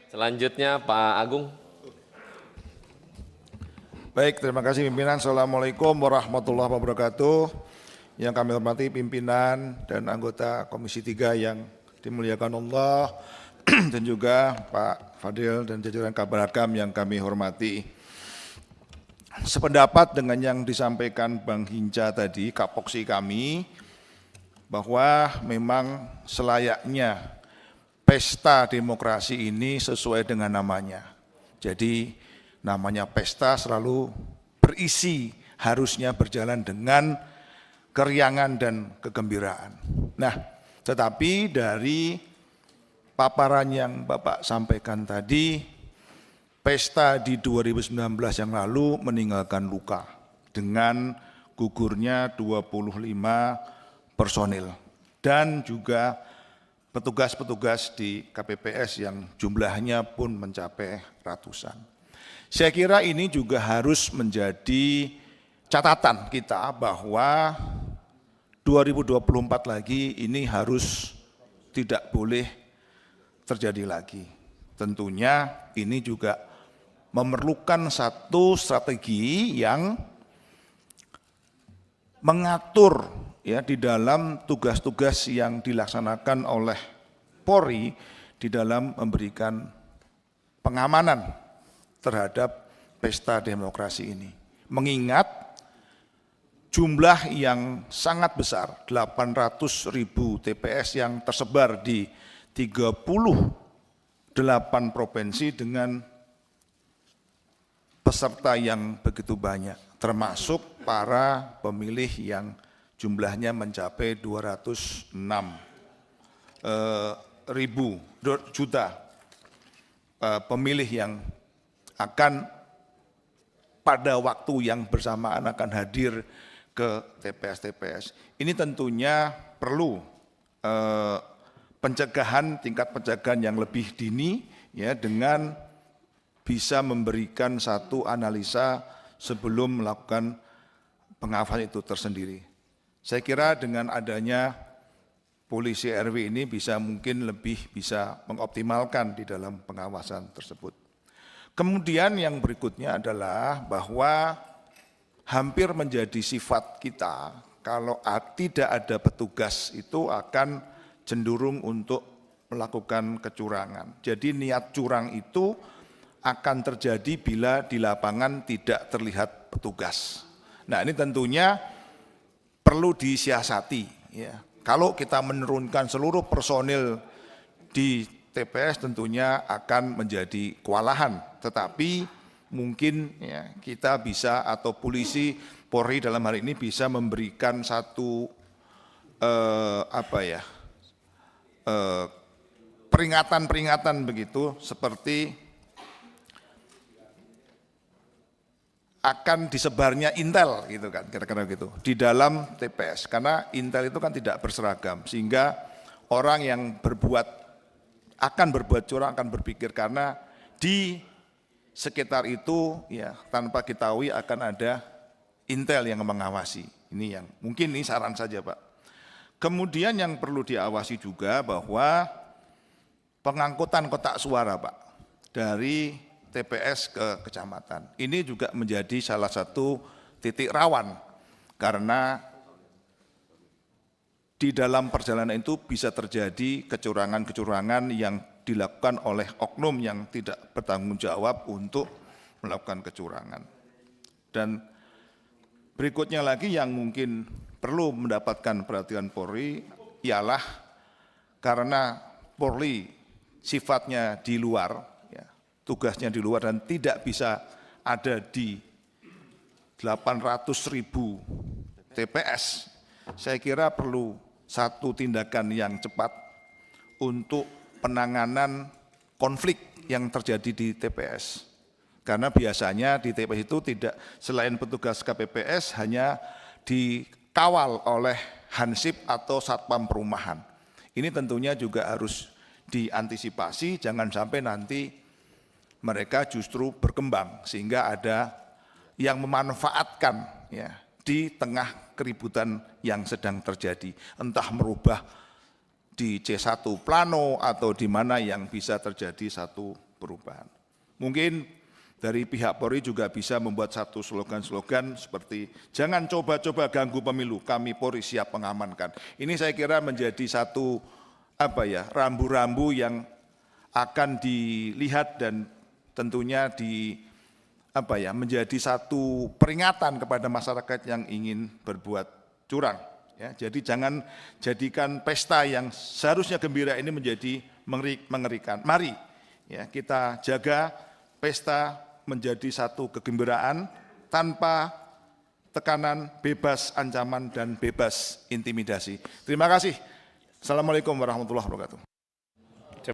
Selanjutnya Pak Agung. Baik, terima kasih pimpinan. Assalamualaikum warahmatullahi wabarakatuh. Yang kami hormati pimpinan dan anggota Komisi 3 yang dimuliakan Allah dan juga Pak Fadil dan jajaran Kabar Hakam yang kami hormati. Sependapat dengan yang disampaikan Bang Hinca tadi, kapoksi kami, bahwa memang selayaknya pesta demokrasi ini sesuai dengan namanya. Jadi namanya pesta selalu berisi, harusnya berjalan dengan keriangan dan kegembiraan. Nah, tetapi dari paparan yang Bapak sampaikan tadi, pesta di 2019 yang lalu meninggalkan luka dengan gugurnya 25 personil dan juga petugas-petugas di KPPS yang jumlahnya pun mencapai ratusan. Saya kira ini juga harus menjadi catatan kita bahwa 2024 lagi ini harus tidak boleh terjadi lagi. Tentunya ini juga memerlukan satu strategi yang mengatur ya di dalam tugas-tugas yang dilaksanakan oleh Polri di dalam memberikan pengamanan terhadap pesta demokrasi ini. Mengingat jumlah yang sangat besar, 800.000 TPS yang tersebar di 38 provinsi dengan peserta yang begitu banyak, termasuk para pemilih yang jumlahnya mencapai 206 juta pemilih yang akan pada waktu yang bersamaan akan hadir ke TPS-TPS. Ini tentunya perlu pencegahan, tingkat pencegahan yang lebih dini ya dengan bisa memberikan satu analisa sebelum melakukan pengawasan itu tersendiri. Saya kira dengan adanya polisi RW ini mungkin lebih bisa mengoptimalkan di dalam pengawasan tersebut. Kemudian yang berikutnya adalah bahwa hampir menjadi sifat kita kalau tidak ada petugas itu akan cenderung untuk melakukan kecurangan. Jadi niat curang itu akan terjadi bila di lapangan tidak terlihat petugas. Nah ini tentunya perlu disiasati. Ya. Kalau kita menurunkan seluruh personil di TPS tentunya akan menjadi kewalahan. Tetapi mungkin ya, kita bisa atau polisi Polri dalam hal ini bisa memberikan satu peringatan-peringatan begitu seperti akan disebarnya intel gitu kan kira-kira gitu di dalam TPS karena intel itu kan tidak berseragam sehingga orang yang akan berbuat curang akan berpikir karena di sekitar itu ya tanpa ketahui akan ada intel yang mengawasi. Ini yang mungkin ini saran saja Pak. Kemudian yang perlu diawasi juga bahwa pengangkutan kotak suara Pak dari TPS ke kecamatan. Ini juga menjadi salah satu titik rawan karena di dalam perjalanan itu bisa terjadi kecurangan-kecurangan yang dilakukan oleh oknum yang tidak bertanggung jawab untuk melakukan kecurangan. Dan berikutnya lagi yang mungkin perlu mendapatkan perhatian Polri ialah karena Polri sifatnya di luar, tugasnya di luar dan tidak bisa ada di 800.000 TPS, saya kira perlu satu tindakan yang cepat untuk penanganan konflik yang terjadi di TPS. Karena biasanya di TPS itu tidak selain petugas KPPS hanya dikawal oleh Hansip atau Satpam Perumahan. Ini tentunya juga harus diantisipasi, jangan sampai nanti mereka justru berkembang sehingga ada yang memanfaatkan ya di tengah keributan yang sedang terjadi, entah merubah di C1 plano atau di mana yang bisa terjadi satu perubahan. Mungkin dari pihak Polri juga bisa membuat satu slogan-slogan seperti jangan coba-coba ganggu pemilu, kami Polri siap mengamankan. Ini saya kira menjadi satu rambu-rambu yang akan dilihat dan tentunya menjadi satu peringatan kepada masyarakat yang ingin berbuat curang. Ya, jadi jangan jadikan pesta yang seharusnya gembira ini menjadi mengerikan. Mari ya, kita jaga pesta menjadi satu kegembiraan tanpa tekanan, bebas ancaman dan bebas intimidasi. Terima kasih. Assalamualaikum warahmatullahi wabarakatuh.